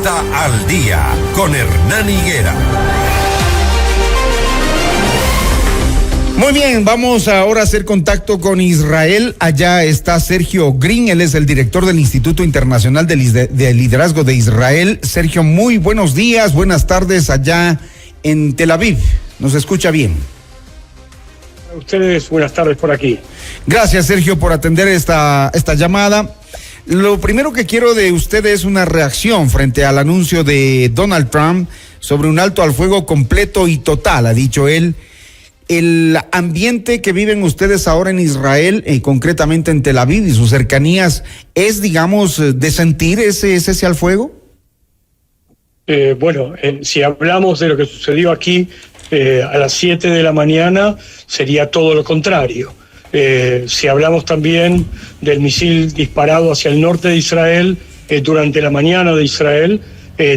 Costa al Día con Hernán Higuera. Muy bien, vamos ahora a hacer contacto con Israel. Allá está Sergio Green, él es el director del Instituto Internacional de Liderazgo de Israel. Sergio, muy buenos días, buenas tardes allá en Tel Aviv. ¿Nos escucha bien? A ustedes, buenas tardes por aquí. Gracias, Sergio, por atender esta llamada. Lo primero que quiero de usted es una reacción frente al anuncio de Donald Trump sobre un alto al fuego completo y total, ha dicho él. El ambiente que viven ustedes ahora en Israel, concretamente en Tel Aviv y sus cercanías, ¿es, digamos, de sentir ese cese al fuego? Si hablamos de lo que sucedió aquí a las 7 de la mañana, sería todo lo contrario. Si hablamos también del misil disparado hacia el norte de Israel durante la mañana de Israel,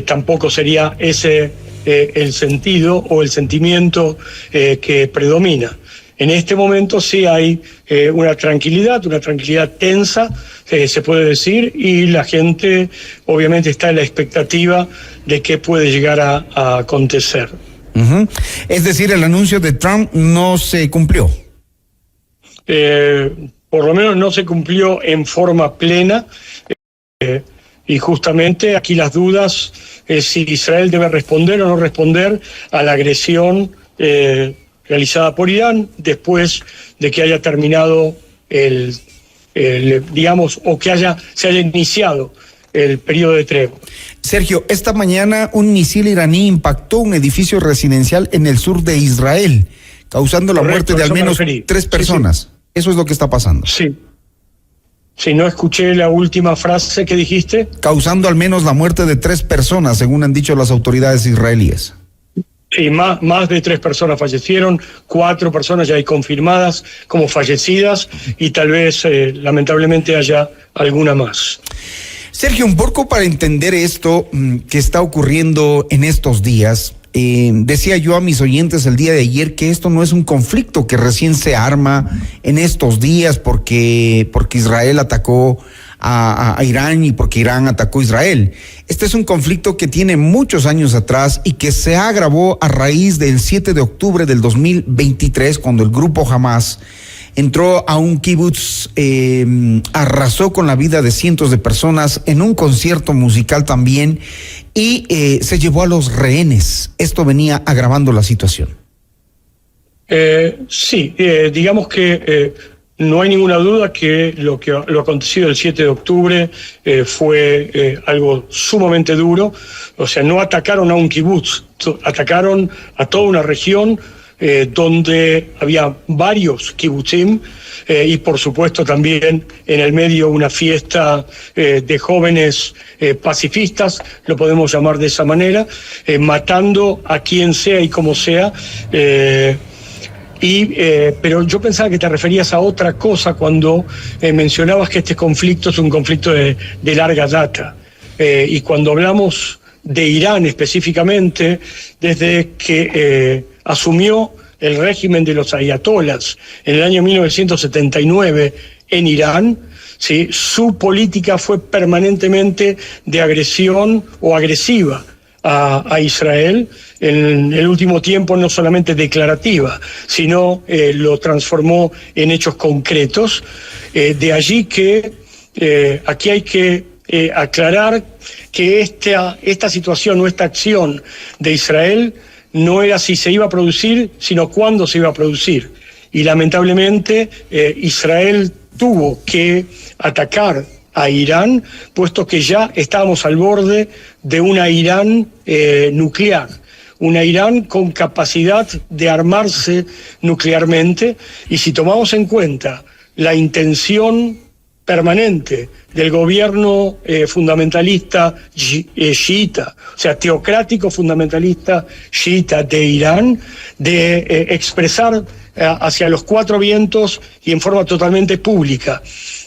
tampoco sería ese el sentido o el sentimiento que predomina. En este momento sí hay una tranquilidad tensa, se puede decir, y la gente obviamente está en la expectativa de qué puede llegar a acontecer. Uh-huh. Es decir, el anuncio de Trump no se cumplió. Por lo menos no se cumplió en forma plena, y justamente aquí las dudas es si Israel debe responder o no responder a la agresión realizada por Irán después de que haya terminado digamos, o que se haya iniciado el periodo de tregua. Sergio, esta mañana un misil iraní impactó un edificio residencial en el sur de Israel, causando la muerte de al menos 3 personas. Sí. Eso es lo que está pasando. Sí. Si no escuché la última frase que dijiste. Causando al menos la muerte de 3 personas, según han dicho las autoridades israelíes. Sí, más de 3 personas fallecieron, 4 personas ya hay confirmadas como fallecidas y tal vez lamentablemente haya alguna más. Sergio, un poco para entender esto que está ocurriendo en estos días, decía yo a mis oyentes el día de ayer que esto no es un conflicto que recién se arma en estos días porque Israel atacó a Irán y porque Irán atacó a Israel. Este es un conflicto que tiene muchos años atrás y que se agravó a raíz del 7 de octubre del 2023, cuando el grupo Hamas entró a un kibutz, arrasó con la vida de cientos de personas en un concierto musical también y se llevó a los rehenes. Esto venía agravando la situación. Sí, digamos que no hay ninguna duda que lo acontecido el 7 de octubre fue algo sumamente duro. O sea, no atacaron a un kibutz, atacaron a toda una región donde había varios kibutzim y por supuesto también en el medio una fiesta de jóvenes pacifistas, lo podemos llamar de esa manera, matando a quien sea y como sea. Pero yo pensaba que te referías a otra cosa cuando mencionabas que este conflicto es un conflicto de larga data. Y cuando hablamos de Irán específicamente, desde que asumió el régimen de los ayatolás en el año 1979 en Irán, ¿sí? Su política fue permanentemente de agresión o agresiva a Israel, en el último tiempo no solamente declarativa, sino lo transformó en hechos concretos. De allí que aquí hay que aclarar que esta situación o esta acción de Israel no era si se iba a producir, sino cuándo se iba a producir. Y lamentablemente Israel tuvo que atacar a Irán, puesto que ya estábamos al borde de una Irán nuclear, una Irán con capacidad de armarse nuclearmente, y si tomamos en cuenta la intención permanente del gobierno fundamentalista chiita, o sea, teocrático fundamentalista chiita de Irán, de expresar hacia los 4 vientos y en forma totalmente pública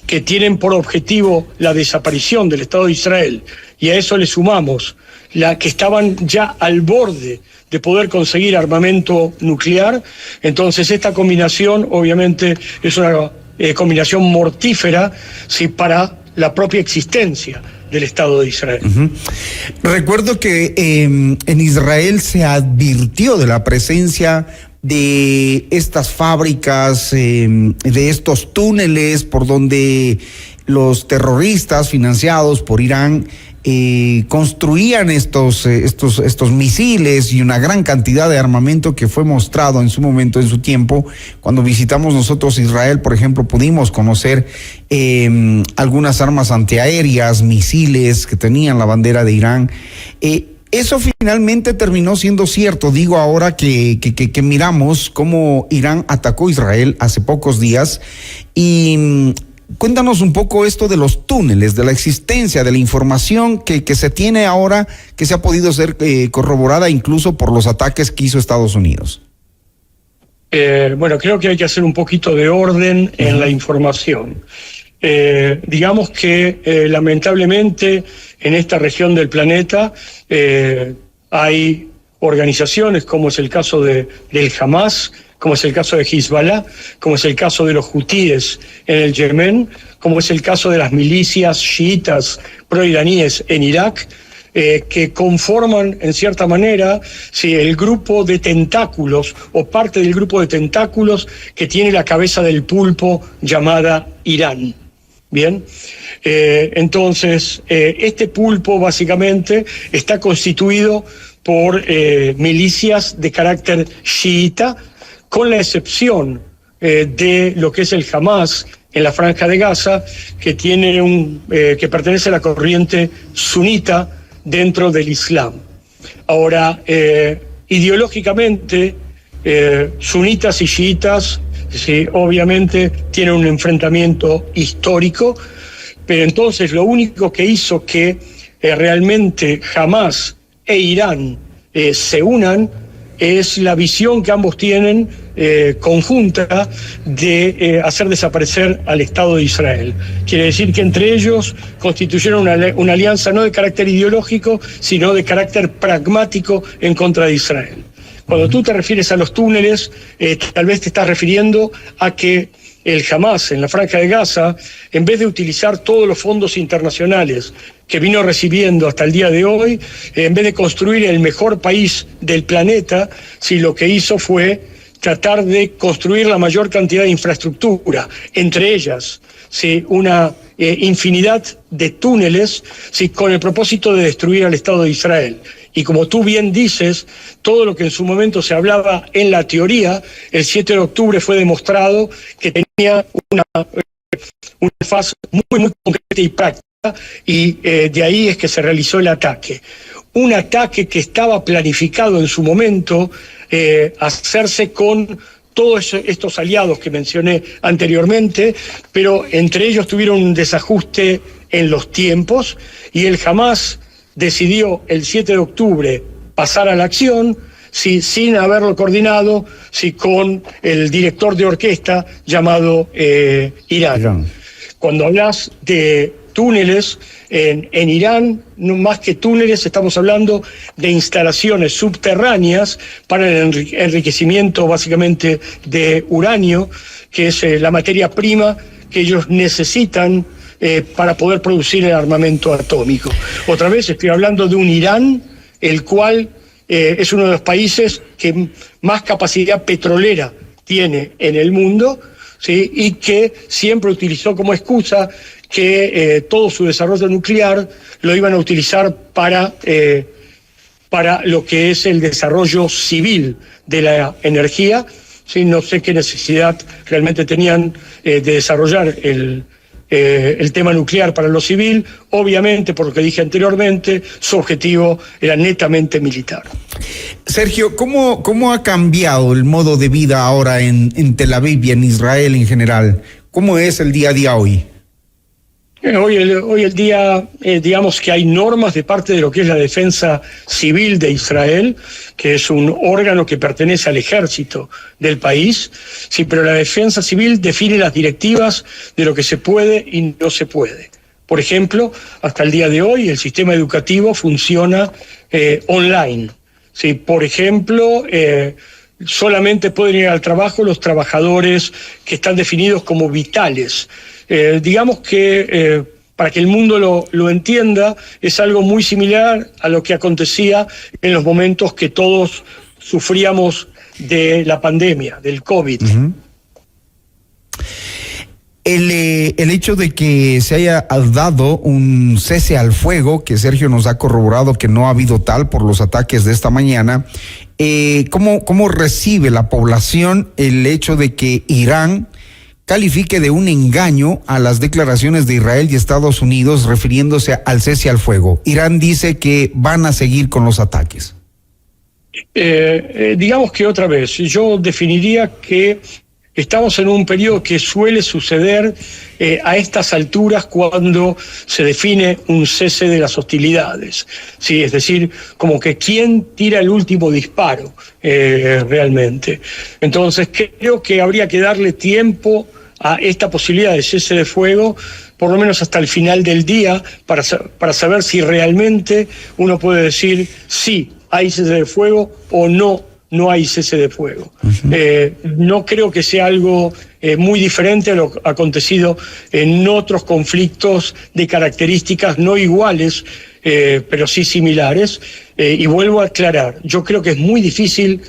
que tienen por objetivo la desaparición del Estado de Israel, y a eso le sumamos la que estaban ya al borde de poder conseguir armamento nuclear, entonces esta combinación obviamente es una combinación mortífera, ¿sí? Para la propia existencia del Estado de Israel. Recuerdo que en Israel se advirtió de la presencia de estas fábricas, de estos túneles por donde los terroristas financiados por Irán construían estos misiles y una gran cantidad de armamento que fue mostrado en su momento, en su tiempo. Cuando visitamos nosotros Israel, por ejemplo, pudimos conocer algunas armas antiaéreas, misiles que tenían la bandera de Irán. Eso finalmente terminó siendo cierto. Digo ahora que miramos cómo Irán atacó a Israel hace pocos días y cuéntanos un poco esto de los túneles, de la existencia, de la información que se tiene ahora, que se ha podido ser corroborada incluso por los ataques que hizo Estados Unidos. Bueno, creo que hay que hacer un poquito de orden en la información. Digamos que lamentablemente en esta región del planeta hay organizaciones como es el caso del Hamas, como es el caso de Hezbollah, como es el caso de los hutíes en el Yemen, como es el caso de las milicias chiitas proiraníes en Irak, que conforman en cierta manera el grupo de tentáculos o parte del grupo de tentáculos que tiene la cabeza del pulpo llamada Irán. Bien, entonces este pulpo básicamente está constituido por milicias de carácter chiita, con la excepción de lo que es el Hamas en la Franja de Gaza, que tiene que pertenece a la corriente sunita dentro del Islam. Ahora, ideológicamente, sunitas y chiitas, sí, obviamente tienen un enfrentamiento histórico, pero entonces lo único que hizo que realmente Hamas e Irán se unan es la visión que ambos tienen conjunta de hacer desaparecer al Estado de Israel. Quiere decir que entre ellos constituyeron una alianza no de carácter ideológico, sino de carácter pragmático en contra de Israel. Cuando tú te refieres a los túneles, tal vez te estás refiriendo a que el Hamas en la Franja de Gaza, en vez de utilizar todos los fondos internacionales que vino recibiendo hasta el día de hoy, en vez de construir el mejor país del planeta, lo que hizo fue tratar de construir la mayor cantidad de infraestructura, entre ellas una infinidad de túneles, con el propósito de destruir al Estado de Israel. Y como tú bien dices, todo lo que en su momento se hablaba en la teoría, el 7 de octubre fue demostrado que tenía una fase muy concreta y práctica, y de ahí es que se realizó el ataque. Un ataque que estaba planificado en su momento hacerse con todos estos aliados que mencioné anteriormente, pero entre ellos tuvieron un desajuste en los tiempos y el Hamas decidió el 7 de octubre pasar a la acción sin haberlo coordinado con el director de orquesta llamado Irán. Cuando hablas de túneles en Irán, no más que túneles, estamos hablando de instalaciones subterráneas para el enriquecimiento básicamente de uranio, que es la materia prima que ellos necesitan para poder producir el armamento atómico. Otra vez estoy hablando de un Irán, el cual es uno de los países que más capacidad petrolera tiene en el mundo, ¿sí? Y que siempre utilizó como excusa que todo su desarrollo nuclear lo iban a utilizar para lo que es el desarrollo civil de la energía. ¿Sí? No sé qué necesidad realmente tenían de desarrollar el tema nuclear para lo civil. Obviamente, por lo que dije anteriormente, su objetivo era netamente militar. Sergio, ¿cómo ha cambiado el modo de vida ahora en Tel Aviv y en Israel en general? ¿Cómo es el día a día hoy? Hoy el día, digamos que hay normas de parte de lo que es la defensa civil de Israel, que es un órgano que pertenece al ejército del país, sí, pero la defensa civil define las directivas de lo que se puede y no se puede. Por ejemplo, hasta el día de hoy el sistema educativo funciona online. Sí, por ejemplo, solamente pueden ir al trabajo los trabajadores que están definidos como vitales. Digamos que para que el mundo lo entienda, es algo muy similar a lo que acontecía en los momentos que todos sufríamos de la pandemia, del COVID. Uh-huh. El hecho de que se haya dado un cese al fuego, que Sergio nos ha corroborado que no ha habido tal por los ataques de esta mañana, ¿cómo recibe la población el hecho de que Irán califique de un engaño a las declaraciones de Israel y Estados Unidos refiriéndose al cese al fuego? Irán dice que van a seguir con los ataques. Digamos que otra vez, yo definiría que estamos en un periodo que suele suceder a estas alturas cuando se define un cese de las hostilidades. Sí, es decir, como que quién tira el último disparo realmente. Entonces creo que habría que darle tiempo a esta posibilidad de cese de fuego, por lo menos hasta el final del día, para saber si realmente uno puede decir sí, hay cese de fuego o no hay cese de fuego. Uh-huh. No creo que sea algo muy diferente a lo acontecido en otros conflictos de características no iguales, pero sí similares. Y vuelvo a aclarar, yo creo que es muy difícil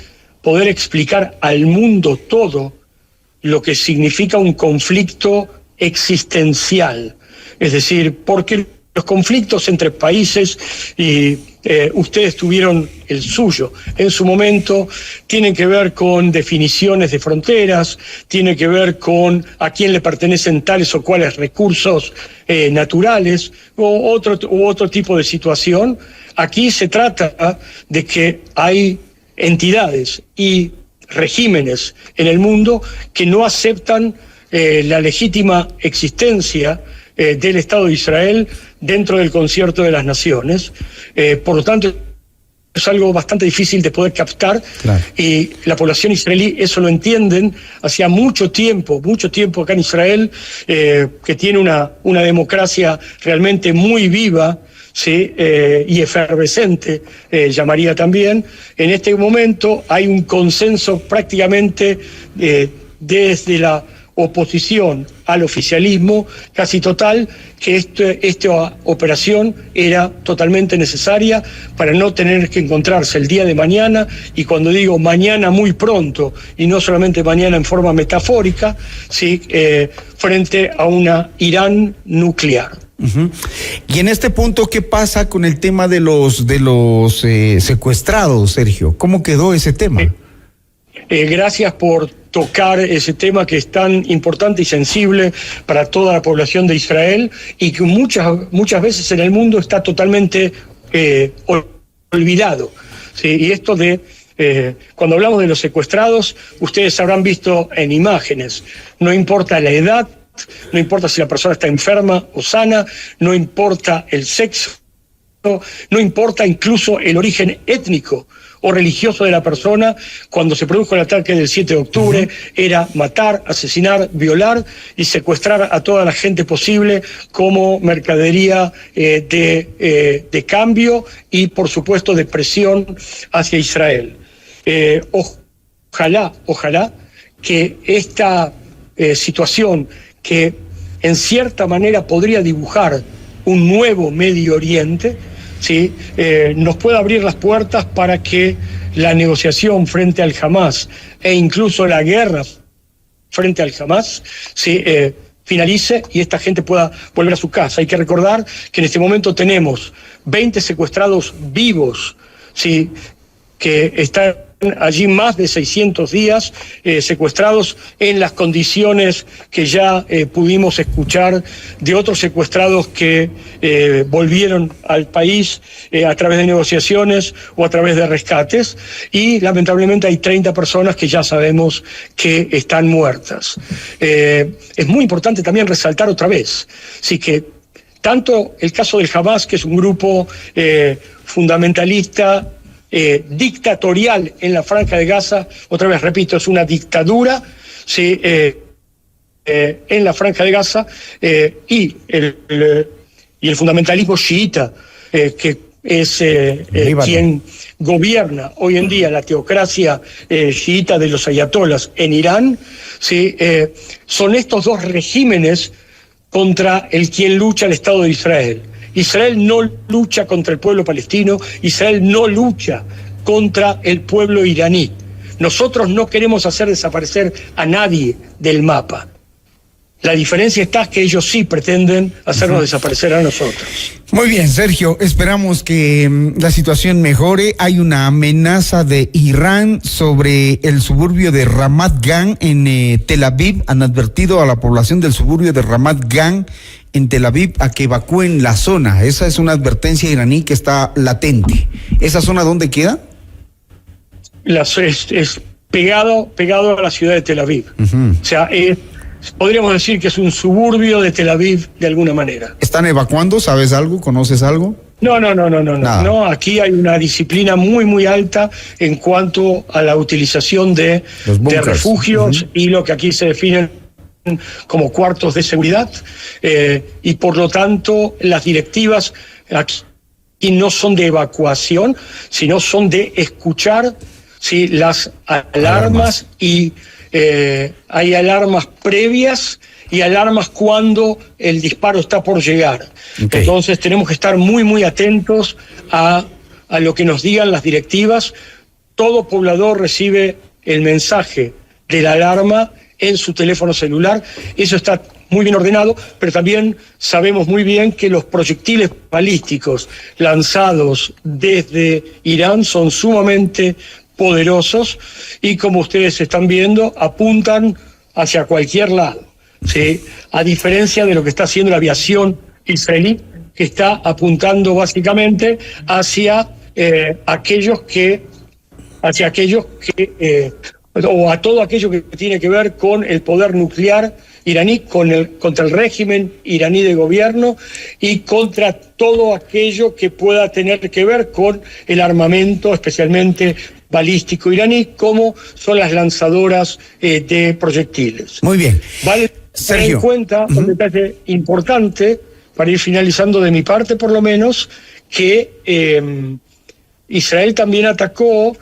poder explicar al mundo todo lo que significa un conflicto existencial. Es decir, porque los conflictos entre países, y ustedes tuvieron el suyo en su momento, tienen que ver con definiciones de fronteras, tiene que ver con a quién le pertenecen tales o cuales recursos naturales u otro tipo de situación. Aquí se trata de que hay entidades y regímenes en el mundo que no aceptan la legítima existencia del Estado de Israel dentro del concierto de las naciones. Por lo tanto, es algo bastante difícil de poder captar. Claro. Y la población israelí eso lo entienden hacía mucho tiempo acá en Israel, que tiene una democracia realmente muy viva, ¿sí? Y efervescente, llamaría también. En este momento hay un consenso prácticamente desde la oposición al oficialismo casi total, que esta operación era totalmente necesaria para no tener que encontrarse el día de mañana, y cuando digo mañana muy pronto, y no solamente mañana en forma metafórica, ¿sí? Frente a una Irán nuclear. Uh-huh. Y en este punto, ¿qué pasa con el tema de los secuestrados, Sergio? ¿Cómo quedó ese tema? Gracias por tocar ese tema que es tan importante y sensible para toda la población de Israel, y que muchas veces en el mundo está totalmente olvidado. ¿Sí? Y esto cuando hablamos de los secuestrados, ustedes habrán visto en imágenes, no importa la edad, no importa si la persona está enferma o sana, no importa el sexo, no importa incluso el origen étnico o religioso de la persona. Cuando se produjo el ataque del 7 de octubre, era matar, asesinar, violar y secuestrar a toda la gente posible como mercadería de cambio y, por supuesto, de presión hacia Israel. Ojalá que esta situación, que en cierta manera podría dibujar un nuevo Medio Oriente, ¿sí? Nos pueda abrir las puertas para que la negociación frente al Hamás e incluso la guerra frente al Hamás, ¿sí? Finalice y esta gente pueda volver a su casa. Hay que recordar que en este momento tenemos 20 secuestrados vivos, ¿sí? Que están allí más de 600 días secuestrados en las condiciones que ya pudimos escuchar de otros secuestrados que volvieron al país a través de negociaciones o a través de rescates, y lamentablemente hay 30 personas que ya sabemos que están muertas. Es muy importante también resaltar otra vez, sí, que tanto el caso del Hamás, que es un grupo fundamentalista, dictatorial en la Franja de Gaza, otra vez repito, es una dictadura, ¿sí? En la Franja de Gaza, y el fundamentalismo chiita, que es quien gobierna hoy en día la teocracia chiita de los ayatolas en Irán, ¿sí? Son estos dos regímenes contra quien lucha el Estado de Israel. Israel no lucha contra el pueblo palestino, Israel no lucha contra el pueblo iraní. Nosotros no queremos hacer desaparecer a nadie del mapa. La diferencia está que ellos sí pretenden hacernos desaparecer a nosotros. Muy bien, Sergio, esperamos que la situación mejore. Hay una amenaza de Irán sobre el suburbio de Ramat Gan en Tel Aviv. Han advertido a la población del suburbio de Ramat Gan en Tel Aviv a que evacúen la zona. Esa es una advertencia iraní que está latente. ¿Esa zona dónde queda? Es pegado a la ciudad de Tel Aviv. O sea, podríamos decir que es un suburbio de Tel Aviv de alguna manera. ¿Están evacuando? ¿Sabes algo? ¿Conoces algo? No, aquí hay una disciplina muy, muy alta en cuanto a la utilización de refugios y lo que aquí se definen como cuartos de seguridad, y por lo tanto las directivas aquí no son de evacuación, sino son de escuchar, ¿sí?, las alarmas y hay alarmas previas y alarmas cuando el disparo está por llegar. Okay. Entonces tenemos que estar muy, muy atentos a lo que nos digan las directivas. Todo poblador recibe el mensaje de la alarma en su teléfono celular. Eso está muy bien ordenado, pero también sabemos muy bien que los proyectiles balísticos lanzados desde Irán son sumamente poderosos y, como ustedes están viendo, apuntan hacia cualquier lado, ¿sí? A diferencia de lo que está haciendo la aviación israelí, que está apuntando básicamente hacia aquellos que o a todo aquello que tiene que ver con el poder nuclear iraní, contra el régimen iraní de gobierno y contra todo aquello que pueda tener que ver con el armamento, especialmente balístico iraní, como son las lanzadoras de proyectiles. Muy bien. Vale tener en cuenta un detalle importante, para ir finalizando de mi parte por lo menos, que Israel también atacó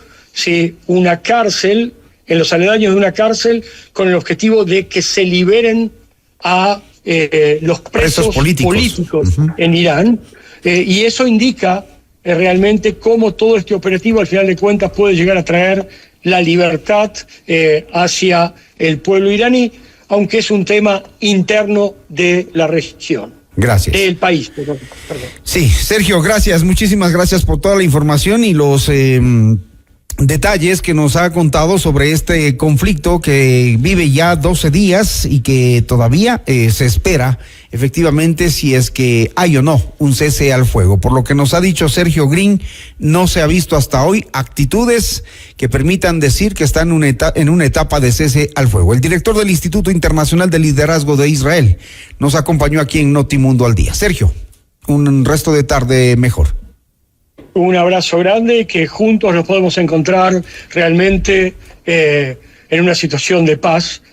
una cárcel, en los aledaños de una cárcel, con el objetivo de que se liberen a los presos políticos en Irán, y eso indica realmente cómo todo este operativo al final de cuentas puede llegar a traer la libertad hacia el pueblo iraní, aunque es un tema interno de la región. Gracias. Del país, perdón. Sí, Sergio, gracias, muchísimas gracias por toda la información y los detalles que nos ha contado sobre este conflicto que vive ya 12 días y que todavía se espera efectivamente si es que hay o no un cese al fuego. Por lo que nos ha dicho Sergio Green, no se ha visto hasta hoy actitudes que permitan decir que está en una etapa de cese al fuego. El director del Instituto Internacional de Liderazgo de Israel nos acompañó aquí en Notimundo al Día. Sergio, un resto de tarde mejor. Un abrazo grande y que juntos nos podemos encontrar realmente en una situación de paz,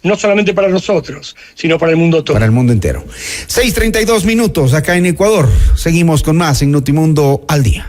no solamente para nosotros, sino para el mundo todo. Para el mundo entero. 6:32 acá en Ecuador. Seguimos con más en Notimundo al Día.